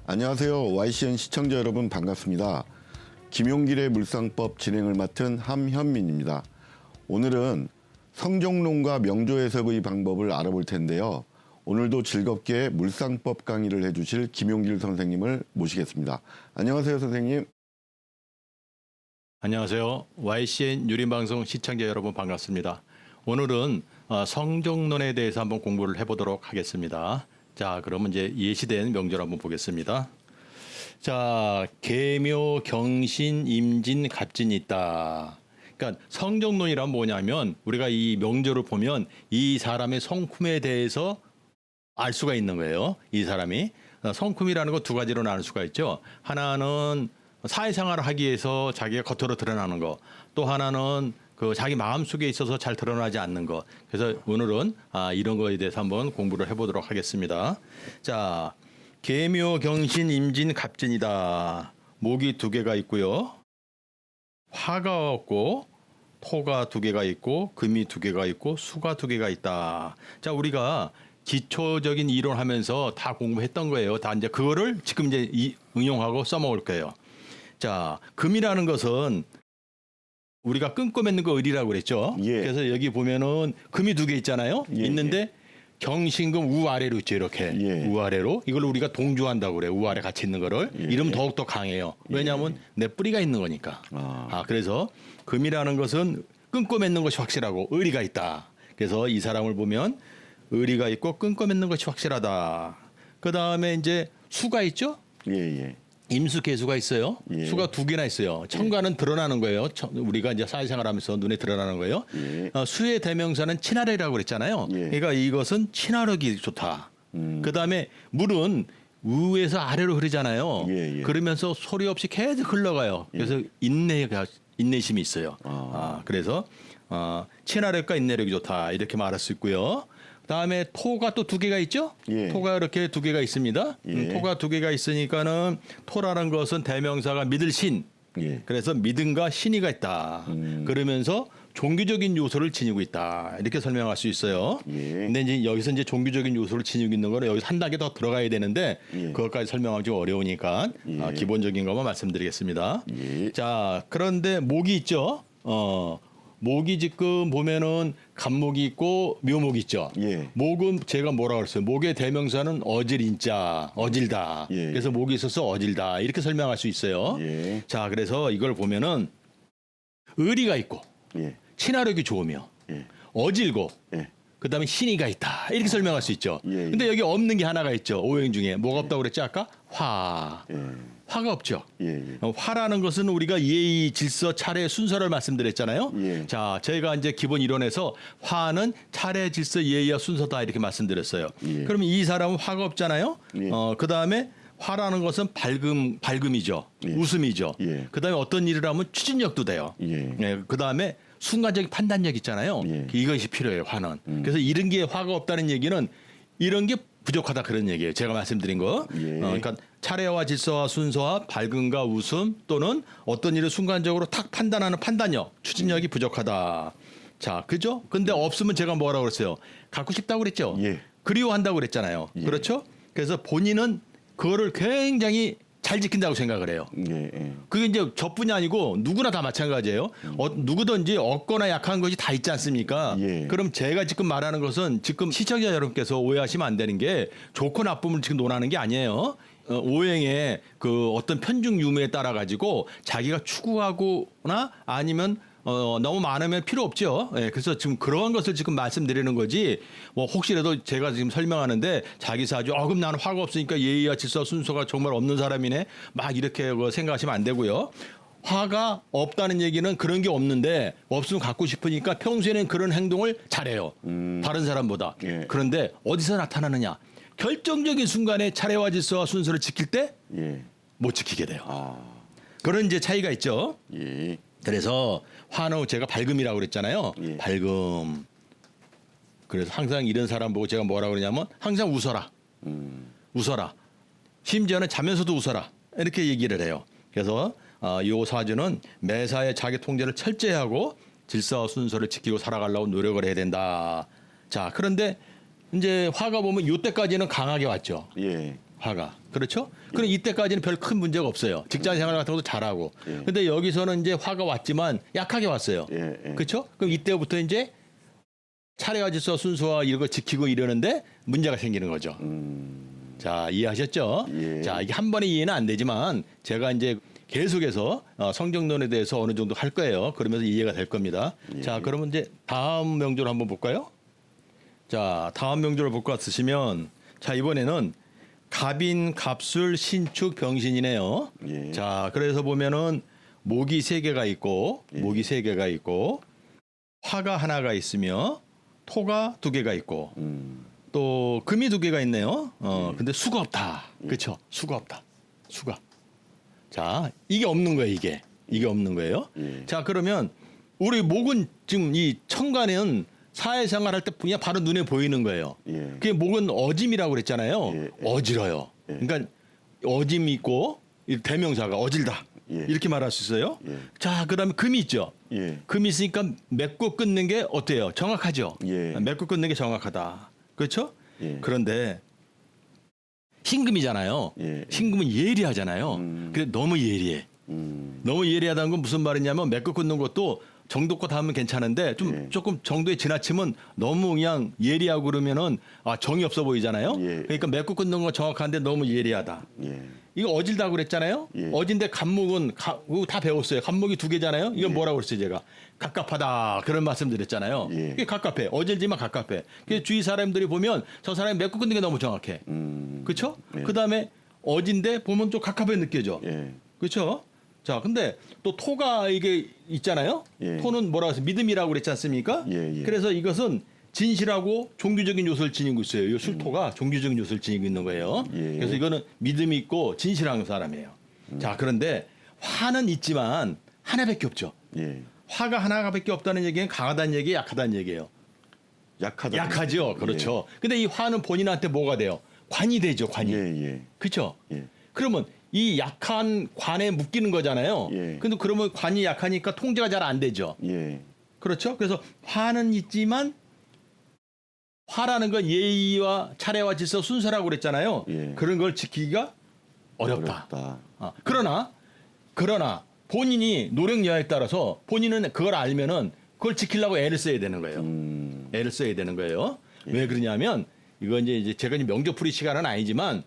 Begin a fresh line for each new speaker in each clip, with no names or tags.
안녕하세요. YCN 시청자 여러분 반갑습니다. 김용길의 물상법 진행을 맡은 함현민입니다. 오늘은 성종론과 명조 해석의 방법을 알아볼 텐데요. 오늘도 즐겁게 물상법 강의를 해주실 김용길 선생님을 모시겠습니다. 안녕하세요, 선생님.
안녕하세요. YCN 유림방송 시청자 여러분 반갑습니다. 오늘은 성종론에 대해서 한번 공부를 해보도록 하겠습니다. 자, 그러면 이제 예시된 명조를 한번 보겠습니다. 자, 계묘, 경신, 임진, 갑진이 있다. 그러니까 성종론이란 뭐냐면 우리가 이 명조를 보면 이 사람의 성품에 대해서 알 수가 있는 거예요. 이 사람이. 성품이라는 거 두 가지로 나눌 수가 있죠. 하나는 사회생활을 하기 위해서 자기가 겉으로 드러나는 거. 또 하나는 그 자기 마음속에 있어서 잘 드러나지 않는 거. 그래서 오늘은 이런 거에 대해서 한번 공부를 해보도록 하겠습니다. 자, 계묘, 경신, 임진, 갑진이다. 목이 두 개가 있고요. 화가 없고 토가 두 개가 있고 금이 두 개가 있고 수가 두 개가 있다. 자, 우리가 기초적인 이론하면서 다 공부했던 거예요. 다 이제 그거를 지금 이제 응용하고 써먹을 거예요. 자, 금이라는 것은 우리가 끊고 맺는 거 을이라고 그랬죠.
예.
그래서 여기 보면은 금이 두 개 있잖아요.
예,
있는데 경신금 우아래로 있죠. 이렇게
예.
우아래로 이걸 우리가 동조한다고 그래요. 우아래 같이 있는 거를 이러면 더욱더 강해요. 왜냐하면 내 뿌리가 있는 거니까. 그래서 금이라는 것은 끊고 맺는 것이 확실하고 의리가 있다. 그래서 이 사람을 보면 의리가 있고 끊고 맺는 것이 확실하다. 그 다음에 이제 수가 있죠.
예.
임수 개수가 있어요.
예.
수가 두 개나 있어요. 천간은 드러나는 거예요. 우리가 이제 사회생활하면서 눈에 드러나는 거예요.
예.
수의 대명사는 친화력이라고 그랬잖아요.
예.
그러니까 이것은 친화력이 좋다. 그다음에 물은 위에서 아래로 흐르잖아요.
예.
그러면서 소리 없이 계속 흘러가요. 그래서 인내심이 있어요. 그래서 친화력과 인내력이 좋다 이렇게 말할 수 있고요. 그다음에 토가 또 두 개가 있죠.
예.
토가 이렇게 두 개가 있습니다.
예.
토가 두 개가 있으니까는 토라는 것은 대명사가 믿을 신.
예.
그래서 믿음과 신의가 있다. 그러면서 종교적인 요소를 지니고 있다. 이렇게 설명할 수 있어요.
예.
근데 이제 여기서 이제 종교적인 요소를 지니고 있는 거는 여기서 한 단계 더 들어가야 되는데
예.
그것까지 설명하기 좀 어려우니까
예.
기본적인 것만 말씀드리겠습니다.
예.
자, 그런데 목이 있죠. 목이 지금 보면은 간목이 있고 묘목이 있죠.
예.
목은 제가 뭐라 그랬어요? 목의 대명사는 어질인자, 어질다.
예.
그래서 목이 있어서 어질다. 이렇게 설명할 수 있어요.
예.
자, 그래서 이걸 보면은 의리가 있고
예.
친화력이 좋으며
예.
어질고
예.
그다음에 신의가 있다. 이렇게 설명할 수 있죠.
예.
근데 여기 없는 게 하나가 있죠. 오행 중에 뭐가 없다고 그랬지 아까? 화.
예.
화가 없죠.
예.
화라는 것은 우리가 예의, 질서, 차례, 순서를 말씀드렸잖아요.
예.
자, 저희가 이제 기본 이론에서 화는 차례, 질서, 예의와 순서다 이렇게 말씀드렸어요.
예.
그러면 이 사람은 화가 없잖아요.
예.
그 다음에 화라는 것은 밝음이죠.
예.
웃음이죠.
예.
그 다음에 어떤 일을 하면 추진력도 돼요.
예.
그 다음에 순간적인 판단력 있잖아요.
예.
이것이 필요해요, 화는. 그래서 이런 게 화가 없다는 얘기는 이런 게 부족하다 그런 얘기예요. 제가 말씀드린 거.
예.
그러니까 차례와 질서와 순서와 밝음과 웃음 또는 어떤 일을 순간적으로 탁 판단하는 판단력, 추진력이 부족하다. 자, 그죠? 근데 없으면 제가 뭐라고 그랬어요? 갖고 싶다고 그랬죠?
예.
그리워한다고 그랬잖아요.
예.
그렇죠? 그래서 본인은 그거를 굉장히 잘 지킨다고 생각을 해요.
예.
그게 이제 저뿐이 아니고 누구나 다 마찬가지예요. 누구든지 없거나 약한 것이 다 있지 않습니까?
예.
그럼 제가 지금 말하는 것은 지금 시청자 여러분께서 오해하시면 안 되는 게 좋고 나쁨을 지금 논하는 게 아니에요. 오행의 그 어떤 편중 유무에 따라 가지고 자기가 추구하거나 아니면 너무 많으면 필요 없죠. 예, 그래서 지금 그런 것을 지금 말씀드리는 거지. 뭐 혹시라도 제가 지금 설명하는데 자기 사주, 그럼 나는 화가 없으니까 예의와 질서 순서가 정말 없는 사람이네. 막 이렇게 생각하시면 안 되고요. 화가 없다는 얘기는 그런 게 없는데 없으면 갖고 싶으니까 평소에는 그런 행동을 잘해요. 다른 사람보다.
예.
그런데 어디서 나타나느냐? 결정적인 순간에 차례와 질서와 순서를 지킬 때 못
예.
지키게 돼요. 그런 이제 차이가 있죠.
예.
그래서 화는 제가 밝음이라고 그랬잖아요.
예.
밝음. 그래서 항상 이런 사람 보고 제가 뭐라 그러냐면 항상 웃어라. 웃어라. 심지어는 자면서도 웃어라. 이렇게 얘기를 해요. 그래서 이 사주는 매사에 자기 통제를 철저히 하고 질서와 순서를 지키고 살아가려고 노력을 해야 된다. 자, 그런데 이제 화가 보면 이때까지는 강하게 왔죠.
예.
화가. 그렇죠? 그럼 이때까지는 별 큰 문제가 없어요. 직장 생활 같은 것도 잘하고.
예.
근데 여기서는 이제 화가 왔지만 약하게 왔어요.
예, 예.
그렇죠? 그럼 이때부터 이제 차례와 질서 순서와 이런 걸 지키고 이러는데 문제가 생기는 거죠. 자, 이해하셨죠?
예.
자, 이게 한 번에 이해는 안 되지만 제가 이제 계속해서 성정론에 대해서 어느 정도 할 거예요. 그러면서 이해가 될 겁니다.
예.
자, 그러면 이제 다음 명조를 한번 볼까요? 자, 다음 명조를 볼 것 같으시면 자, 이번에는 갑인, 갑술, 신축, 병신이네요.
예.
자, 그래서 보면은 목이 3개가 있고
예.
목이 3개가 있고 화가 하나가 있으며 토가 2개가 있고 또 금이 2개가 있네요. 근데 수가 없다. 그렇죠? 수가 없다. 수가. 자, 이게 없는 거예요, 이게. 이게 없는 거예요.
예.
자, 그러면 우리 목은 지금 이 천간은 사회생활 할 때 그냥 바로 눈에 보이는 거예요.
예.
그게 목은 어짐이라고 그랬잖아요.
예, 예.
어지러요.
예.
그러니까 어짐이 있고 이 대명사가 어질다.
예.
이렇게 말할 수 있어요.
예.
자, 그다음에 금이 있죠.
예.
금이 있으니까 맺고 끊는 게 어때요? 정확하죠.
예.
맺고 끊는 게 정확하다. 그렇죠?
예.
그런데 흰금이잖아요.
예.
흰금은 예리하잖아요. 근데 너무 예리해. 너무 예리하다는 건 무슨 말이냐면 맺고 끊는 것도 정도껏 하면 괜찮은데 좀
예.
조금 정도에 지나치면 너무 그냥 예리하고 그러면은 정이 없어 보이잖아요.
예.
그러니까 맺고 끊는 건 정확한데 너무 예리하다.
예.
이거 어질다고 그랬잖아요.
예.
어진데 갑목은 그거 다 배웠어요. 갑목이 2개잖아요. 이건 뭐라고 그랬어요, 제가? 갑갑하다. 그런 말씀 드렸잖아요.
예.
이게 갑갑해. 어질지만 갑갑해. 그래서 주위 사람들이 보면 저 사람이 맺고 끊는 게 너무 정확해. 그렇죠?
예.
그다음에 어진데 보면 좀 갑갑해 느껴져.
예.
그렇죠? 자, 근데 또 토가 이게 있잖아요.
예.
토는 뭐라고 해서 믿음이라고 그랬지 않습니까?
예, 예.
그래서 이것은 진실하고 종교적인 요소를 지니고 있어요. 이 술토가 종교적인 요소를 지니고 있는 거예요.
예.
그래서 이거는 믿음이 있고 진실한 사람이에요. 자, 그런데 화는 있지만 하나밖에 없죠.
예.
화가 하나밖에 없다는 얘기는 강하다는 얘기예요, 약하다는 얘기예요.
약하다.
약하죠. 그렇죠. 근데 이 화는 본인한테 뭐가 돼요? 관이 되죠, 관이.
예. 예.
그렇죠?
예.
그러면 이 약한 관에 묶이는 거잖아요.
예.
근데 그러면 관이 약하니까 통제가 잘 안 되죠.
예.
그렇죠? 그래서 화는 있지만 화라는 건 예의와 차례와 질서 순서라고 그랬잖아요.
예.
그런 걸 지키기가 어렵다.
어렵다.
그러나 본인이 노력 여하에 따라서 본인은 그걸 알면은 그걸 지키려고 애를 써야 되는 거예요. 애를 써야 되는 거예요. 왜 그러냐면 이건 이제 제가 이제 명조풀이 시간은 아니지만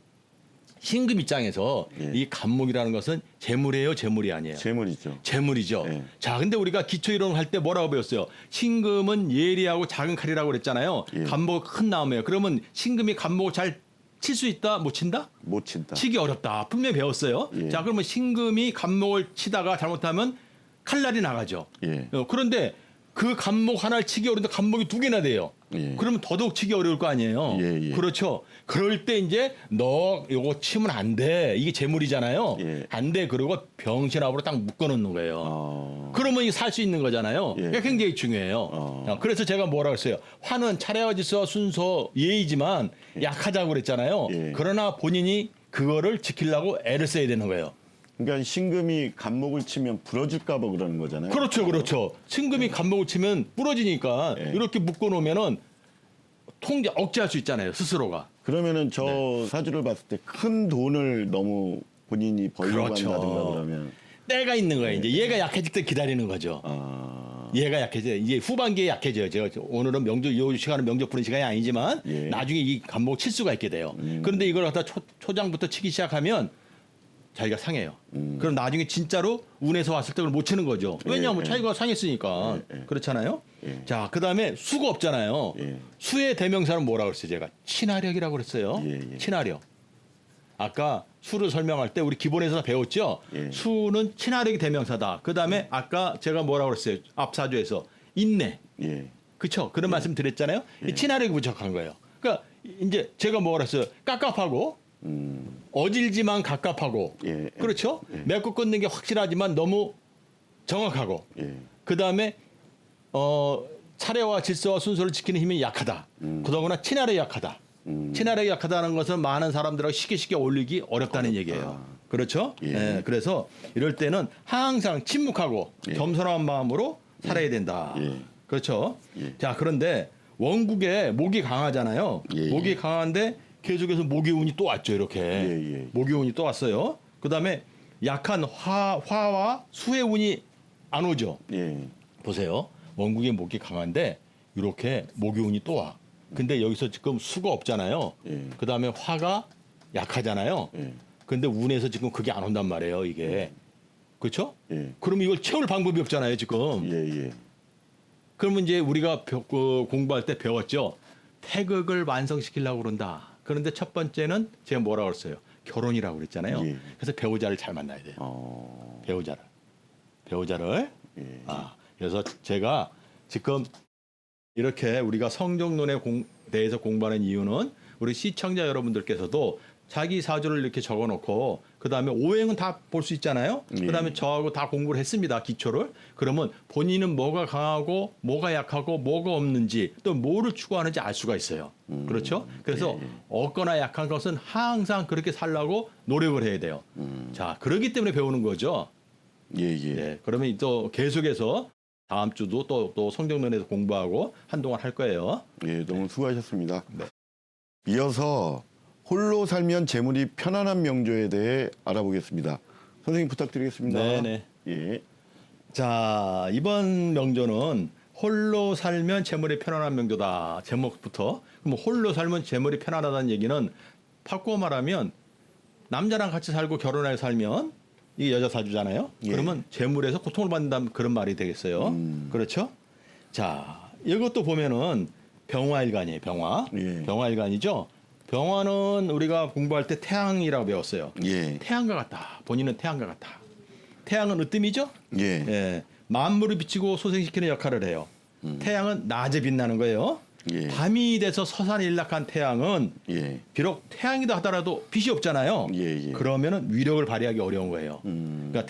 신금 입장에서
예.
이 간목이라는 것은 재물이에요, 재물이 아니에요.
재물이죠.
재물이죠.
예.
자, 근데 우리가 기초 이론 할 때 뭐라고 배웠어요? 신금은 예리하고 작은 칼이라고 그랬잖아요.
예.
간목 큰 나무예요. 그러면 신금이 간목을 잘 칠 수 있다, 못 친다?
못 친다.
치기 어렵다. 분명히 배웠어요.
예.
자, 그러면 신금이 간목을 치다가 잘못하면 칼날이 나가죠.
예.
그런데 그 간목 하나를 치기 어려운데 간목이 2개나 돼요.
예.
그러면 더더욱 치기 어려울 거 아니에요.
예, 예.
그렇죠. 그럴 때 이제 너 요거 치면 안 돼. 이게 재물이잖아요.
예.
안 돼. 그러고 병신압으로 딱 묶어놓는 거예요. 그러면 이게 살 수 있는 거잖아요.
예.
그게 굉장히 중요해요. 그래서 제가 뭐라고 했어요. 화는 차례와 질서 순서 예의지만 약하자고 그랬잖아요.
예.
그러나 본인이 그거를 지키려고 애를 써야 되는 거예요.
그러니까 신금이 간목을 치면 부러질까 봐 그러는 거잖아요.
그렇죠, 그렇죠. 신금이 간목을 치면 부러지니까
예.
이렇게 묶어놓으면은 통제 억제할 수 있잖아요, 스스로가.
그러면은 저
네.
사주를 봤을 때 큰 돈을 너무 본인이 벌려고
그렇죠.
한다든가 그러면
때가 있는 거예요. 이제 얘가 약해질 때 기다리는 거죠. 얘가 약해져요. 이제 후반기에 약해져요. 제가 오늘은 이 시간은 명조 푸는 시간이 아니지만
예.
나중에 이 간목 칠 수가 있게 돼요. 그런데 이걸 갖다 초장부터 치기 시작하면 자기가 상해요. 그럼 나중에 진짜로 운에서 왔을 때 그걸 못 치는 거죠. 왜냐하면
예.
자기가 상했으니까. 그렇잖아요.
예.
자, 그 다음에 수가 없잖아요.
예.
수의 대명사는 뭐라고 그랬어요? 제가 친화력이라고 그랬어요.
예.
친화력. 아까 수를 설명할 때 우리 기본에서 다 배웠죠.
예.
수는 친화력이 대명사다. 그 다음에 아까 제가 뭐라고 그랬어요? 앞사주에서 인내.
예.
그렇죠? 그런 말씀 드렸잖아요. 이 친화력이 부족한 거예요. 그러니까 이제 제가 뭐라 그랬어요? 깝깝하고 어질지만 갑갑하고
예.
그렇죠? 맺고 끊는 게 확실하지만 너무 정확하고
예.
그 다음에 차례와 질서와 순서를 지키는 힘이 약하다. 그러거나 친화력이 약하다. 친화력이 약하다는 것은 많은 사람들하고 쉽게 어울리기 어렵다는 얘기예요. 그렇죠?
예.
예, 그래서 이럴 때는 항상 침묵하고 겸손한 마음으로 살아야 된다.
예.
그렇죠?
예.
자, 그런데 원국에 목이 강하잖아요.
예.
목이 강한데 계속해서 모기운이 또 왔죠. 이렇게
예.
모기운이 또 왔어요. 그다음에 약한 화와 수의 운이 안 오죠.
예.
보세요. 원국의 목이 강한데 이렇게 모기운이 또 와. 근데 여기서 지금 수가 없잖아요.
예.
그다음에 화가 약하잖아요.
예.
근데 운에서 지금 그게 안 온단 말이에요. 이게. 그렇죠?
예.
그럼 이걸 채울 방법이 없잖아요. 지금.
예.
그러면 이제 우리가 공부할 때 배웠죠. 태극을 완성시키려고 그런다. 그런데 첫 번째는 제가 뭐라고 그랬어요? 결혼이라고 그랬잖아요.
예.
그래서 배우자를 잘 만나야 돼요. 배우자를.
예.
그래서 제가 지금 이렇게 우리가 성정론에 대해서 공부하는 이유는 우리 시청자 여러분들께서도 자기 사주를 이렇게 적어놓고 그다음에 오행은 다 볼 수 있잖아요.
예.
그다음에 저하고 다 공부를 했습니다. 기초를. 그러면 본인은 뭐가 강하고 뭐가 약하고 뭐가 없는지 또 뭐를 추구하는지 알 수가 있어요. 그렇죠? 그래서 없거나 약한 것은 항상 그렇게 살라고 노력을 해야 돼요. 자, 그렇기 때문에 배우는 거죠.
예.
네, 그러면 또 계속해서 다음 주도 또 성정론에서 공부하고 한동안 할 거예요.
예, 너무 수고하셨습니다.
네.
이어서 홀로 살면 재물이 편안한 명조에 대해 알아보겠습니다. 선생님 부탁드리겠습니다.
네네.
예.
자, 이번 명조는 홀로 살면 재물이 편안한 명조다. 제목부터. 그럼 홀로 살면 재물이 편안하다는 얘기는 바꾸어 말하면 남자랑 같이 살고 결혼해서 살면 이게 여자 사주잖아요.
예.
그러면 재물에서 고통을 받는다는 그런 말이 되겠어요. 그렇죠? 자, 이것도 보면은 병화일간이에요. 병화.
예.
병화일간이죠. 병화는 우리가 공부할 때 태양이라고 배웠어요.
예.
태양과 같다. 본인은 태양과 같다. 태양은 으뜸이죠?
예.
예. 만물을 비치고 소생시키는 역할을 해요. 태양은 낮에 빛나는 거예요.
예.
밤이 돼서 서산에 일락한 태양은
예.
비록 태양이다 하더라도 빛이 없잖아요.
예.
그러면은 위력을 발휘하기 어려운 거예요. 그러니까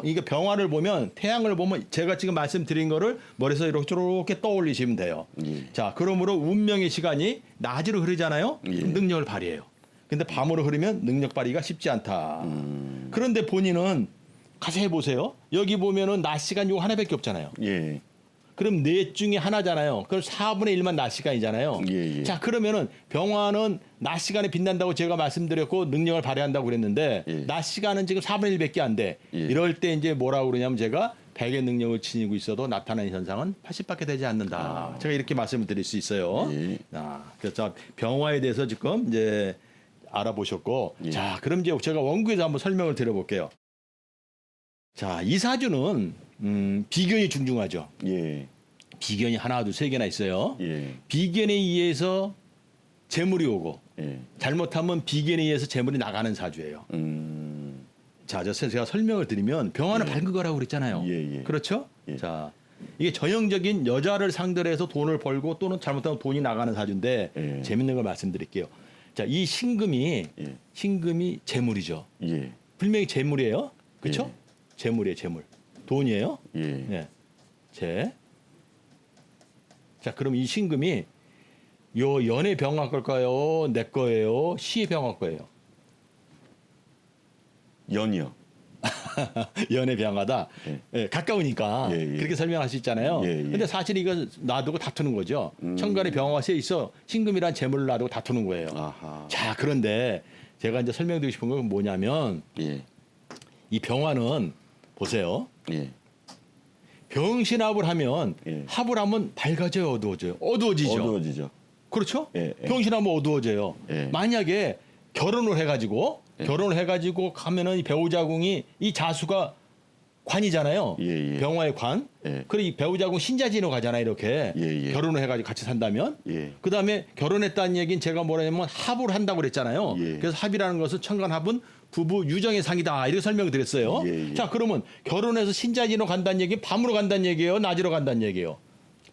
이게 병화를 보면 태양을 보면 제가 지금 말씀드린 거를 머리에서 이렇게 떠올리시면 돼요.
예.
자, 그러므로 운명의 시간이 낮으로 흐르잖아요.
예.
그럼 능력을 발휘해요. 근데 밤으로 흐르면 능력 발휘가 쉽지 않다. 그런데 본인은 가서 해보세요. 여기 보면은 낮 시간 요 하나밖에 없잖아요.
예.
그럼 넷 중에 하나잖아요. 그럼 4분의 1만 낮 시간이잖아요.
예.
자, 그러면은 병화는 낮 시간에 빛난다고 제가 말씀드렸고 능력을 발휘한다고 그랬는데
예.
낮 시간은 지금 4분의 1밖에 안 돼.
예.
이럴 때 이제 뭐라고 그러냐면 제가 100의 능력을 지니고 있어도 나타나는 현상은 80밖에 되지 않는다. 제가 이렇게 말씀을 드릴 수 있어요.
예.
그래서 병화에 대해서 지금 이제 알아보셨고
예.
자, 그럼 이제 제가 원구에서 한번 설명을 드려볼게요. 자, 이 사주는 비견이 중중하죠.
예.
비견이 하나, 둘, 세 개나 있어요.
예.
비견에 의해서 재물이 오고
예.
잘못하면 비견에 의해서 재물이 나가는 사주예요. 자, 제가 설명을 드리면 병화는 밝은 거라고 그랬잖아요.
예.
그렇죠?
예.
자, 이게 전형적인 여자를 상대로 해서 돈을 벌고 또는 잘못하면 돈이 나가는 사주인데
예.
재밌는 걸 말씀드릴게요. 자, 이 신금이
예.
재물이죠.
예.
분명히 재물이에요. 그렇죠?
예.
재물이에요, 재물. 돈이에요.
예.
자, 그럼 이 신금이 요 연의 병화 걸까요? 내 거예요? 시의 병화 거예요?
연이요.
연의 병화다.
예.
예, 가까우니까
예.
그렇게 설명할 수 있잖아요.
예.
근데 사실 이건 놔두고 다투는 거죠. 천간에 병화가 세 있어 신금이란 재물을 놔두고 다투는 거예요.
아하.
자, 그런데 제가 이제 설명드리고 싶은 건 뭐냐면
예.
이 병화는 보세요.
예.
병신합을 하면
예.
합을 하면 밝아져요, 어두워져요? 어두워지죠.
어두워지죠.
그렇죠?
예.
병신하면 어두워져요.
예.
만약에 결혼을 해가지고 가면은 이 배우자궁이 이 자수가 관이잖아요.
예.
병화의 관.
예.
그리고 이 배우자궁 신자진으로 가잖아요. 이렇게
예.
결혼을 해가지고 같이 산다면.
예.
그 다음에 결혼했다는 얘기는 제가 뭐라냐면 합을 한다고 그랬잖아요.
예.
그래서 합이라는 것은 천간합은 부부 유정의 상이다. 이렇게 설명드렸어요.
예.
자, 그러면 결혼해서 신자진으로 간다는 얘기는 밤으로 간다는 얘기예요? 낮으로 간다는 얘기예요?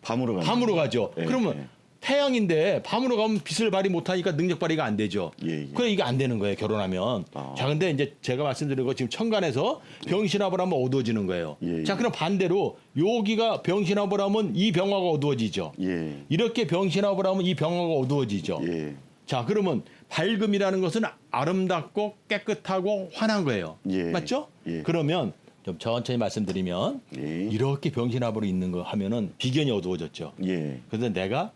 밤으로 가는
밤으로 가죠.
예.
그러면
예.
태양인데 밤으로 가면 빛을 발휘 못하니까 능력 발휘가 안 되죠.
예.
그래 이게 안 되는 거예요. 결혼하면.
아.
자, 근데 이제 제가 말씀드린 거 지금 천간에서 병신합을 하면 어두워지는 거예요.
예.
자, 그럼 반대로 여기가 병신합을 하면 이 병화가 어두워지죠.
예.
이렇게 병신합을 하면 이 병화가 어두워지죠.
예.
자, 그러면 밝음이라는 것은 아름답고 깨끗하고 환한 거예요.
예.
맞죠?
예.
그러면 좀 천천히 말씀드리면
예.
이렇게 병신합으로 있는 거 하면은 비견이 어두워졌죠.
예.
그런데 내가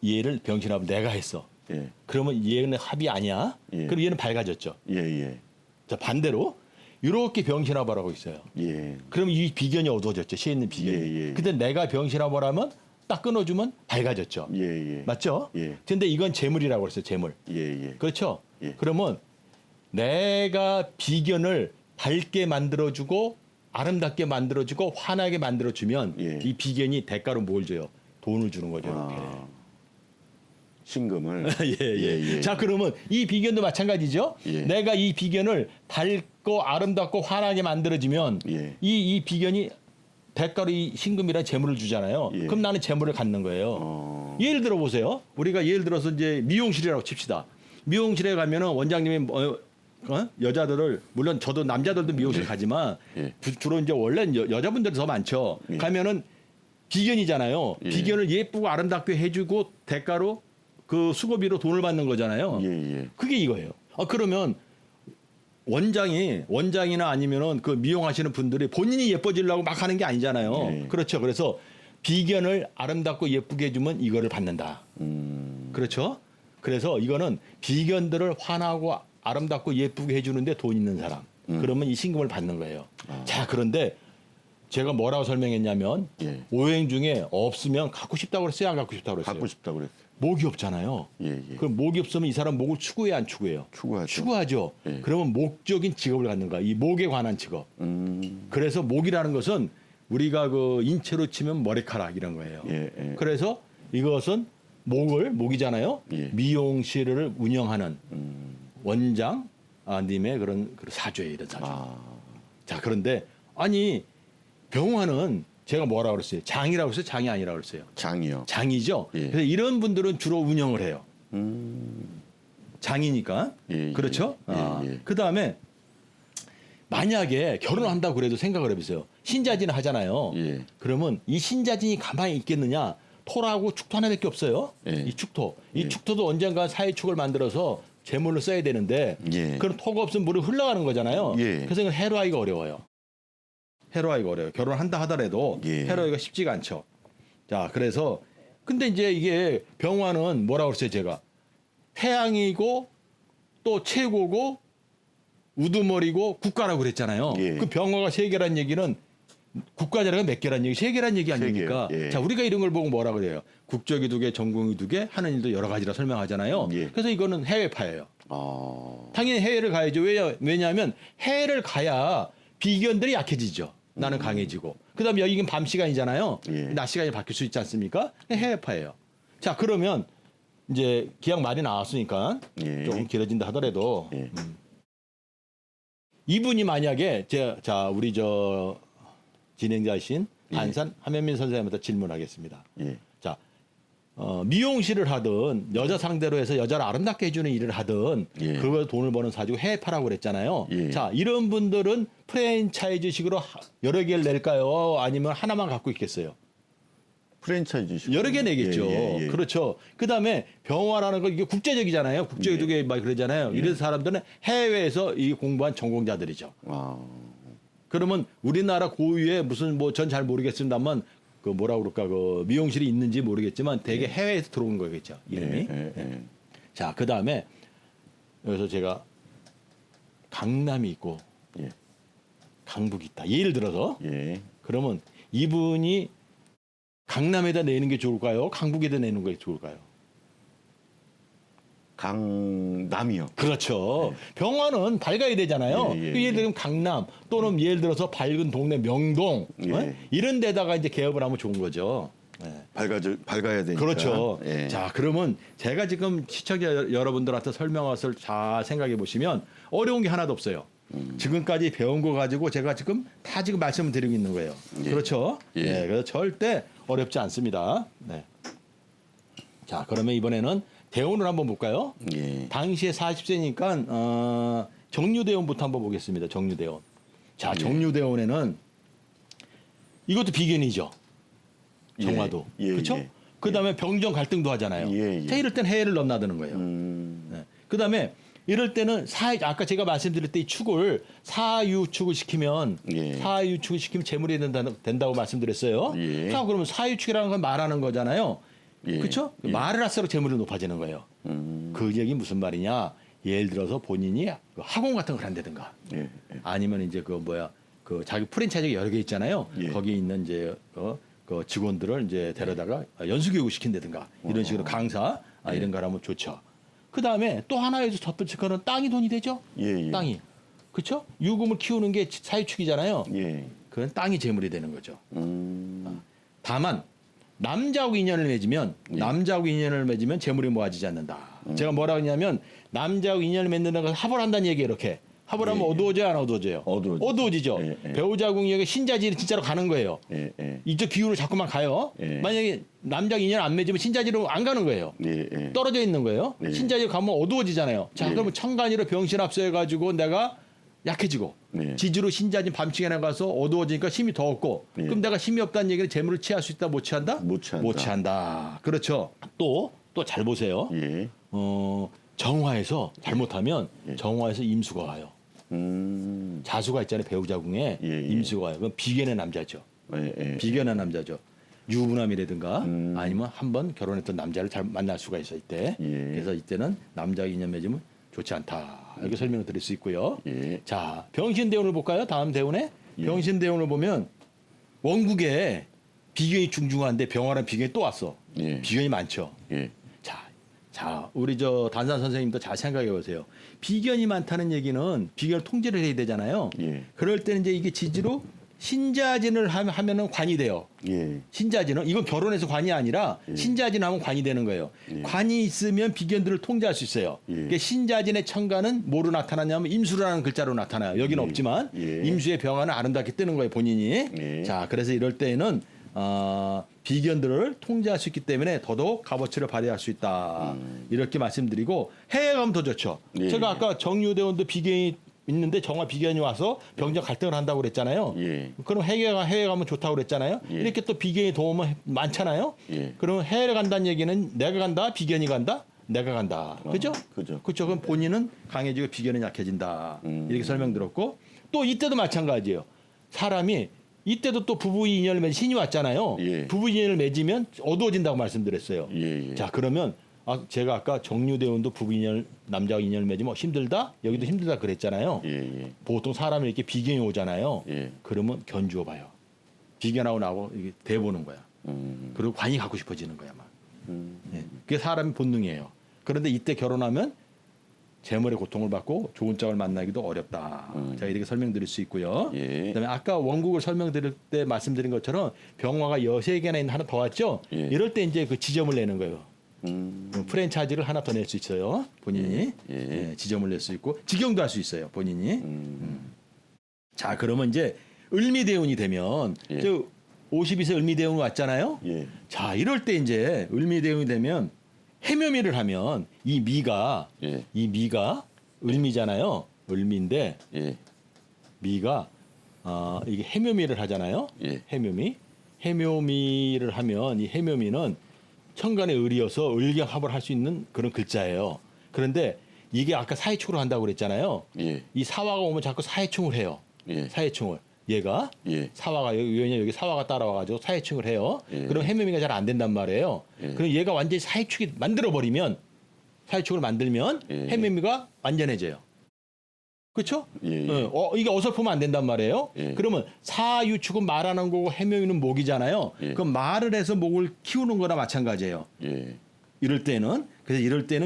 얘를 병신합을 내가 했어.
예.
그러면 얘는 합이 아니야.
예.
그럼 얘는 밝아졌죠.
예, 예.
자, 반대로 이렇게 병신화발하고 있어요.
예.
그럼 이 비견이 어두워졌죠. 시에 있는 비견이.
예, 예.
근데 내가 병신화발하면 딱 끊어주면 밝아졌죠.
예, 예.
맞죠?
예.
근데 이건 재물이라고 그랬어요. 재물.
예, 예.
그렇죠?
예.
그러면 내가 비견을 밝게 만들어주고 아름답게 만들어주고 환하게 만들어주면
예.
이 비견이 대가로 뭘 줘요? 돈을 주는 거죠. 이렇게.
아, 신금을.
예. 자, 그러면 이 비견도 마찬가지죠.
예.
내가 이 비견을 밝고 아름답고 환하게 만들어주면
예.
이 비견이 대가로 이 신금이라는 재물을 주잖아요.
예.
그럼 나는 재물을 갖는 거예요. 예를 들어 보세요. 우리가 예를 들어서 이제 미용실이라고 칩시다. 미용실에 가면은 원장님이 여자들을 물론 저도 남자들도 미용실 가지만
예.
주로 이제 원래는 여자분들이 더 많죠.
예.
가면은 비견이잖아요.
예.
비견을 예쁘고 아름답게 해주고 대가로 그 수고비로 돈을 받는 거잖아요.
예, 예.
그게 이거예요. 그러면 원장이나 아니면은 그 미용하시는 분들이 본인이 예뻐지려고 막 하는 게 아니잖아요.
예.
그렇죠. 그래서 비견을 아름답고 예쁘게 해주면 이거를 받는다. 그렇죠. 그래서 이거는 비견들을 환하고 아름답고 예쁘게 해주는데 돈 있는 사람. 그러면 이 신금을 받는 거예요. 자, 그런데 제가 뭐라고 설명했냐면
예.
오행 중에 없으면 갖고 싶다고 그랬어요? 안 갖고 싶다고 그랬어요?
갖고 싶다고 그랬어요.
목이 없잖아요.
예, 예.
그럼 목이 없으면 이 사람 목을 추구해야 안 추구해요?
추구하죠.
추구하죠.
예.
그러면 목적인 직업을 갖는 거야. 이 목에 관한 직업. 그래서 목이라는 것은 우리가 그 인체로 치면 머리카락 이런 거예요.
예, 예.
그래서 이것은 목이잖아요.
예.
미용실을 운영하는 원장 님의 그런 사주예요. 이런 사주.
아,
자, 그런데 아니 병화는 제가 뭐라고 그랬어요? 장이라고 했어요? 장이 아니라고 그랬어요?
장이요.
장이죠.
예.
그래서 이런 분들은 주로 운영을 해요. 장이니까.
예,
그렇죠?
예, 예.
그다음에 만약에 결혼을 한다고 그래도 생각을 해보세요. 신자진을 하잖아요.
예.
그러면 이 신자진이 가만히 있겠느냐? 토라고 축토 하나밖에 없어요.
예.
이 축토. 이
예.
축토도 언젠가 사회축을 만들어서 재물로 써야 되는데
예.
그런 토가 없으면 물이 흘러가는 거잖아요.
예.
그래서 이건 해로하기가 어려워요. 해로하기가 어려워요. 결혼한다 하더라도
예.
해로하기가 쉽지가 않죠. 자, 그래서 근데 이제 이게 병화는 뭐라고 그랬어요, 제가? 태양이고 또 최고고 우두머리고 국가라고 그랬잖아요.
예.
그 병화가 세 개란 얘기는 국가자리가 몇 개란 얘기, 세 개란 얘기 아닙니까?
세 개. 예.
자, 우리가 이런 걸 보고 뭐라 그래요? 국적이 두 개, 전공이 두 개, 하는 일도 여러 가지라 설명하잖아요.
예.
그래서 이거는 해외파예요.
아,
당연히 해외를 가야죠. 왜냐하면 해외를 가야 비견들이 약해지죠. 나는 강해지고. 그다음에 여기는 밤 시간이잖아요.
예.
낮 시간이 바뀔 수 있지 않습니까? 해외파예요. 자, 그러면 이제 기약 말이 나왔으니까
예.
조금 길어진다 하더라도
예.
이분이 만약에 우리 진행자이신
예.
한산 함현민 선생님한테 질문하겠습니다.
예.
자, 미용실을 하든 여자 상대로 해서 여자를 아름답게 해주는 일을 하든
예.
그거 돈을 버는 사주고 해외파라고 그랬잖아요.
예.
자, 이런 분들은 프랜차이즈식으로 여러 개를 낼까요? 아니면 하나만 갖고 있겠어요?
프랜차이즈
여러 개 내겠죠.
예.
그렇죠. 그다음에 병화라는 거 이게 국제적이잖아요. 국제적이게 막 그러잖아요. 이런 사람들은 해외에서 이 공부한 전공자들이죠.
아,
그러면 우리나라 고유의 무슨 뭐 전 잘 모르겠습니다만 그 뭐라 그럴까 그 미용실이 있는지 모르겠지만 대개 해외에서 들어온 거겠죠. 이름이.
예.
자, 그다음에 여기서 제가 강남이 있고
예.
강북이 있다. 예를 들어서
예.
그러면 이분이 강남에다 내는 게 좋을까요? 강북에다 내는 게 좋을까요?
강남이요.
그렇죠. 병화는 밝아야 되잖아요.
예, 예,
예를 들면 강남 또는 예를 들어서 밝은 동네 명동
예.
이런 데다가 이제 개업을 하면 좋은 거죠. 네.
밝아야 되니까.
그렇죠.
예.
자, 그러면 제가 지금 시청자 여러분들한테 설명할 잘 생각해 보시면 어려운 게 하나도 없어요. 지금까지 배운 거 가지고 제가 지금 다 지금 말씀을 드리고 있는 거예요.
예.
그렇죠.
예.
네, 그래서 절대 어렵지 않습니다. 네. 자, 그러면 이번에는 대운을 한번 볼까요?
예.
당시에 40세니까 정유대운부터 한번 보겠습니다. 정유대운. 자,
예.
정유대운에는 이것도 비견이죠. 정화도.
예,
그렇죠?
예.
그다음에 병정 갈등도 하잖아요.
예, 예.
자, 이럴 땐 해를 넘나드는 거예요. 네. 그다음에 이럴 때는 아까 제가 말씀드릴 때 이 축을 사유축을 시키면
예.
사유축을 시키면 재물이 된다고 말씀드렸어요.
예.
자, 그러면 사유축이라는 건 말하는 거잖아요.
예.
그렇죠?
예.
말을 할수록 재물이 높아지는 거예요. 그 얘기 무슨 말이냐? 예를 들어서 본인이 그 학원 같은 걸 한다든가,
예. 예.
아니면 이제 그 자기 프랜차이즈가 여러 개 있잖아요.
예.
거기에 있는 이제 그 직원들을 이제 데려다가 연수 교육을 시킨다든가 이런 식으로 강사 이런 걸 하면 좋죠. 그 다음에 또 하나에서 첫 번째 거는 땅이 돈이 되죠.
예. 예.
땅이. 그렇죠? 유금을 키우는 게 사유축이잖아요.
예.
그건 땅이 재물이 되는 거죠. 다만 남자하고 인연을 맺으면 재물이 모아지지 않는다. 제가 뭐라고 했냐면 남자하고 인연을 맺는다는 것은 합을 한다는 얘기예요. 이렇게 합을 하면 어두워져요, 안 어두워져요? 어두워지죠.
예, 예.
배우자 궁역에 신자질이 진짜로 가는 거예요.
예. 예.
이쪽 기운으로 자꾸만 가요.
예.
만약에 남자하고 인연을 안 맺으면 신자지로 안 가는 거예요.
예. 예.
떨어져 있는 거예요.
예.
신자지로 가면 어두워지잖아요. 자,
예.
그러면 천간이로 병신합수해가지고 내가 약해지고
네.
지지로 신자진 밤중에 나가서 어두워지니까 힘이 더 없고
네.
그럼 내가 힘이 없다는 얘기는 재물을 취할 수 있다 못 취한다?
못 취한다.
못 취한다. 그렇죠. 또 잘 보세요.
예.
정화에서 잘못하면
예.
정화에서 임수가 와요. 자수가 있잖아요. 배우자궁에
예, 예.
임수가 와요. 그럼 비견의 남자죠.
예. 예.
비견의 남자죠. 유부남이라든가 아니면 한번 결혼했던 남자를 잘 만날 수가 있어 이때.
예.
그래서 이때는 남자 인연 맺으면 좋지 않다. 이렇게 설명을 드릴 수 있고요.
예.
자, 병신대운을 볼까요? 다음 대운에 병신대운을 보면 원국에 비견이 중중한데 병화랑 비견이 또 왔어.
예.
비견이 많죠.
예.
자, 우리 저 단산 선생님도 잘 생각해 보세요. 비견이 많다는 얘기는 비견을 통제를 해야 되잖아요.
예.
그럴 때는 이제 이게 지지로 신자진을 하면은 관이 돼요.
예.
신자진은 이건 결혼해서 관이 아니라 신자진 하면 관이 되는 거예요. 관이 있으면 비견들을 통제할 수 있어요. 그러니까 신자진의 천간은 뭐로 나타나냐면 임수라는 글자로 나타나요. 여기는 없지만 임수의 병화는 아름답게 뜨는 거예요. 본인이. 자, 그래서 이럴 때에는 비견들을 통제할 수 있기 때문에 더더욱 값어치를 발휘할 수 있다. 이렇게 말씀드리고 해외 가면 더 좋죠.
예.
제가 아까 정유대원도 비견이 있는데 정화 비견이 와서 병적 갈등을 한다고 그랬잖아요.
예.
그럼 해외 가면 좋다고 그랬잖아요.
예.
이렇게 또 비견이 도움은 많잖아요.
예.
그러면 해외를 간다는 얘기는 내가 간다, 비견이 간다, 내가 간다. 그죠?
그죠.
그렇죠. 그럼 본인은 강해지고 비견은 약해진다. 이렇게 설명드렸고 또 이때도 마찬가지예요. 사람이 이때도 또 부부 인연을 맺으면 신이 왔잖아요.
예.
부부 인연을 맺으면 어두워진다고 말씀드렸어요.
예.
자, 그러면 제가 아까 정유대원도 부부 인연, 남자와 인연을 맺으면 힘들다? 여기도 힘들다 그랬잖아요.
예.
보통 사람이 이렇게 비견이 오잖아요.
예.
그러면 견주어 봐요. 비견하고 나하고 이게 대보는 거야. 그리고 관이 갖고 싶어지는 거야, 막. 예. 그게 사람의 본능이에요. 그런데 이때 결혼하면 재물의 고통을 받고 좋은 짝을 만나기도 어렵다. 제가 이렇게 설명드릴 수 있고요.
예.
그다음에 아까 원국을 설명드릴 때 말씀드린 것처럼 병화가 여세 개나 있는 하나 더 왔죠.
예.
이럴 때 이제 그 지점을 내는 거예요. 프랜차이즈를 하나 더 낼 수 있어요. 본인이 예, 지점을 낼 수 있고 직영도 할 수 있어요. 본인이. 자, 그러면 이제 을미대운이 되면
예.
저 52세 을미대운이 왔잖아요.
예.
자, 이럴 때 이제 을미대운이 되면 해묘미를 하면 이 미가 을미잖아요. 을미인데
예.
미가 이게 해묘미를 하잖아요.
예.
해묘미를 하면 이 해묘미는 천간의 을이어서 을경합을 할 수 있는 그런 글자예요. 그런데 이게 아까 사해충으로 한다고 그랬잖아요.
예.
이 사화가 오면 자꾸 사해충을 해요.
예.
사해충을. 얘가
예.
사화가 여기 사화가 따라와가지고 사해충을 해요.
예.
그럼 해묘미가 잘 안 된단 말이에요. 그럼 얘가 완전히 사해충이 만들어버리면 사해충을 만들면
예.
해묘미가 완전해져요. 그렇죠?
예.
이게 어설프면 안 된단 말이에요.
예.
그러면 사유축은 말하는 거고 해묘미는 목이잖아요.
예.
그럼 말을 해서 목을 키우는 거나 마찬가지예요.
예.
이럴 때는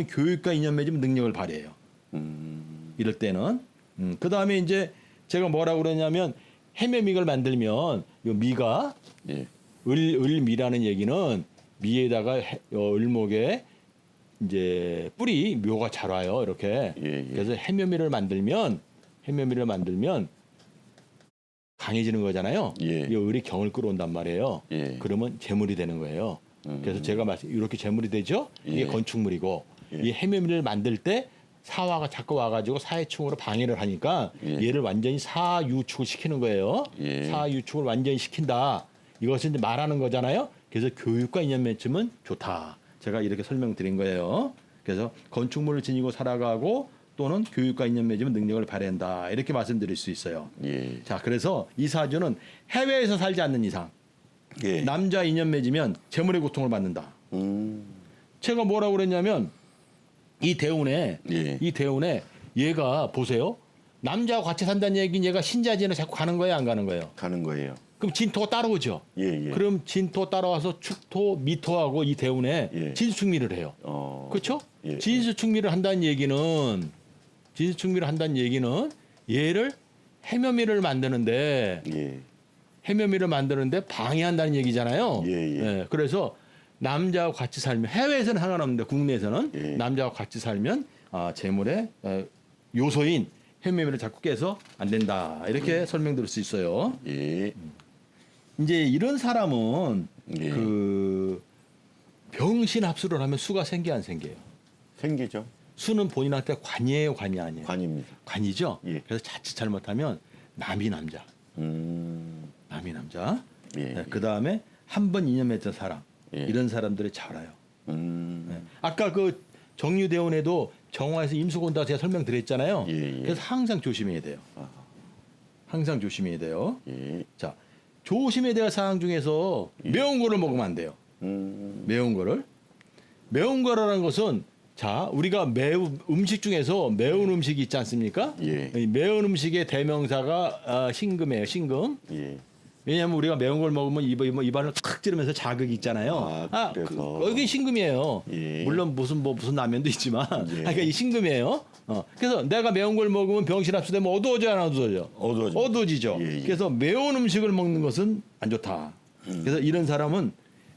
교육과 인연 맺으면 능력을 발휘해요. 이럴 때는 그 다음에 이제 제가 뭐라고 그러냐면 해묘미를 만들면 이 미가
예.
을미라는 얘기는 미에다가 을목에 이제 뿌리 묘가 잘 와요. 이렇게.
예.
그래서 해묘미를 만들면 강해지는 거잖아요.
예.
이 을이 경을 끌어온단 말이에요.
예.
그러면 재물이 되는 거예요. 그래서 제가 이렇게 재물이 되죠. 이게
예.
건축물이고
예.
이 해묘미를 만들 때 사화가 자꾸 와가지고 사해충으로 방해를 하니까
예.
얘를 완전히 사유축을 시키는 거예요.
예.
사유축을 완전히 시킨다. 이것을 이제 말하는 거잖아요. 그래서 교육과 인연 맺으면 좋다. 제가 이렇게 설명드린 거예요. 그래서 건축물을 지니고 살아가고 또는 교육과 인연 맺으면 능력을 발휘한다. 이렇게 말씀드릴 수 있어요.
예.
자, 그래서 이 사주는 해외에서 살지 않는 이상
예.
남자 인연 맺으면 재물의 고통을 받는다. 제가 뭐라고 그랬냐면 이 대운에
예.
이 대운에 얘가 보세요. 남자하고 같이 산다는 얘기는 얘가 신자진을 자꾸 가는 거예요, 안 가는 거예요?
가는 거예요.
그럼 진토가 따라오죠.
예, 예.
그럼 진토 따라와서 축토, 미토하고 이 대운에
예.
진수축미를 해요. 그렇죠?
예.
진수축미를 한다는 얘기는 얘를 해묘미를 만드는데
예.
해묘미를 만드는데 방해한다는 얘기잖아요.
예, 예.
그래서 남자하고 같이 살면 해외에서는 상관없는데 국내에서는
예.
남자하고 같이 살면 재물의 요소인 해묘미를 자꾸 깨서 안 된다. 이렇게 설명드릴 수 있어요.
예.
이제 이런 사람은
예.
그 병신합수를 하면 수가 생겨 안 생겨요?
생기죠.
수는 본인한테 관이에요, 관이 아니에요?
관입니다.
관이죠.
예.
그래서 자칫 잘못하면 남이 남자, 남이 남자.
예.
그 다음에 한 번 인연 맺은 사람,
예.
이런 사람들이 잘 와요.
음.
아까 그 정유대원에도 정화에서 임수가 온다고 제가 설명드렸잖아요.
예, 예.
그래서 항상 조심해야 돼요.
아.
항상 조심해야 돼요.
예.
자, 조심해야 될 사항 중에서 매운 거를 먹으면 안 돼요. 매운 거를. 매운 거라는 것은 자, 우리가 매운 음식 중에서 매운 음식이 있지 않습니까?
예.
이 매운 음식의 대명사가 신금이에요, 신금.
예.
왜냐하면 우리가 매운 걸 먹으면 입안을 탁 찌르면서 자극이 있잖아요.
그래서.
이게 신금이에요.
예.
물론 무슨 라면도 있지만,
예.
그러니까 이 신금이에요. 그래서 내가 매운 걸 먹으면 병신합수되면 어두워져 안 어두워져? 어두워지죠.
예, 예.
그래서 매운 음식을 먹는 것은 안 좋다. 그래서 이런 사람은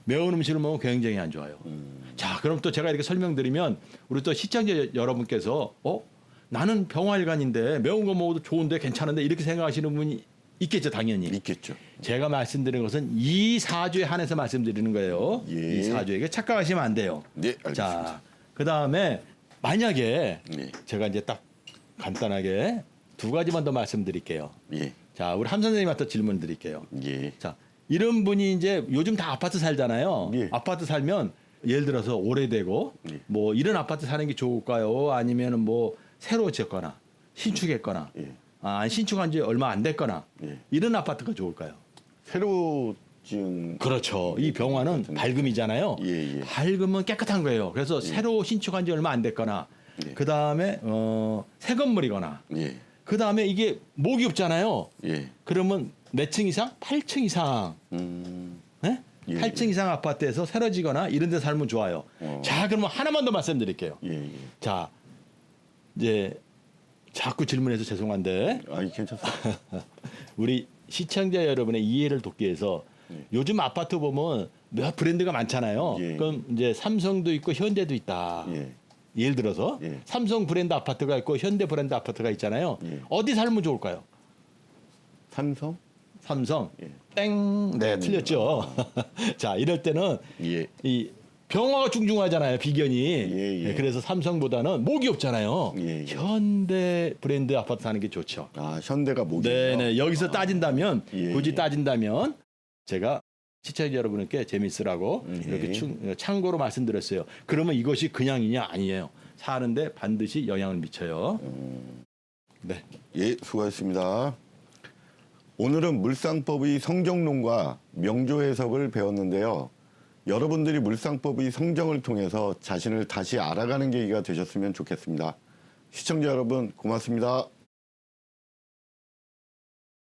매운 음식을 먹으면 굉장히 안 좋아요. 자, 그럼 또 제가 이렇게 설명드리면 우리 또 시청자 여러분께서 나는 병화일간인데 매운 거 먹어도 좋은데 괜찮은데 이렇게 생각하시는 분이 있겠죠, 당연히.
있겠죠.
제가 말씀드리는 것은 이 사주에 한해서 말씀드리는 거예요.
예.
이 사주에게 착각하시면 안 돼요.
네, 알겠습니다.
자, 그 다음에 만약에
네.
제가 이제 딱 간단하게 두 가지만 더 말씀드릴게요.
예.
자, 우리 함 선생님한테 질문 드릴게요.
예.
자, 이런 분이 이제 요즘 다 아파트 살잖아요.
예.
아파트 살면 예를 들어서 오래되고
예.
뭐 이런 아파트 사는 게 좋을까요? 아니면은 뭐 새로 지었거나 신축했거나
예.
신축한 지 얼마 안 됐거나
예.
이런 아파트가 좋을까요?
새로 지은.
그렇죠. 이 병화는 밝음이잖아요.
예, 예.
밝음은 깨끗한 거예요. 그래서 새로 신축한 지 얼마 안 됐거나
예.
그 다음에 새 건물이거나
예.
그 다음에 이게 목이 없잖아요.
예.
그러면 몇 층 이상? 8층 이상. 네?
예,
8층 이상 아파트에서 새로 지거나 이런 데 살면 좋아요. 자, 그러면 하나만 더 말씀드릴게요.
예. 예.
자, 이제 자꾸 질문해서 죄송한데
아니, 괜찮습니다.
우리 시청자 여러분의 이해를 돕기 위해서 요즘 아파트 보면 몇 브랜드가 많잖아요.
예.
그럼 이제 삼성도 있고 현대도 있다.
예.
예를 들어서
예.
삼성 브랜드 아파트가 있고 현대 브랜드 아파트가 있잖아요.
예.
어디 살면 좋을까요?
삼성?
삼성.
예.
땡. 네, 틀렸죠. 자, 이럴 때는
예.
이 병화가 중중하잖아요, 비견이.
예, 예.
그래서 삼성보다는 목이 없잖아요.
예, 예.
현대 브랜드 아파트 사는 게 좋죠.
아, 현대가 목이에요.
네네. 여기서 따진다면,
예,
굳이
예.
따진다면, 제가 시청자 여러분께 재밌으라고 이렇게 참고로 말씀드렸어요. 그러면 이것이 그냥이냐? 아니에요. 사는데 반드시 영향을 미쳐요. 네.
예, 수고하셨습니다. 오늘은 물상법의 성정론과 명조 해석을 배웠는데요. 여러분들이 물상법의 성정을 통해서 자신을 다시 알아가는 계기가 되셨으면 좋겠습니다. 시청자 여러분, 고맙습니다.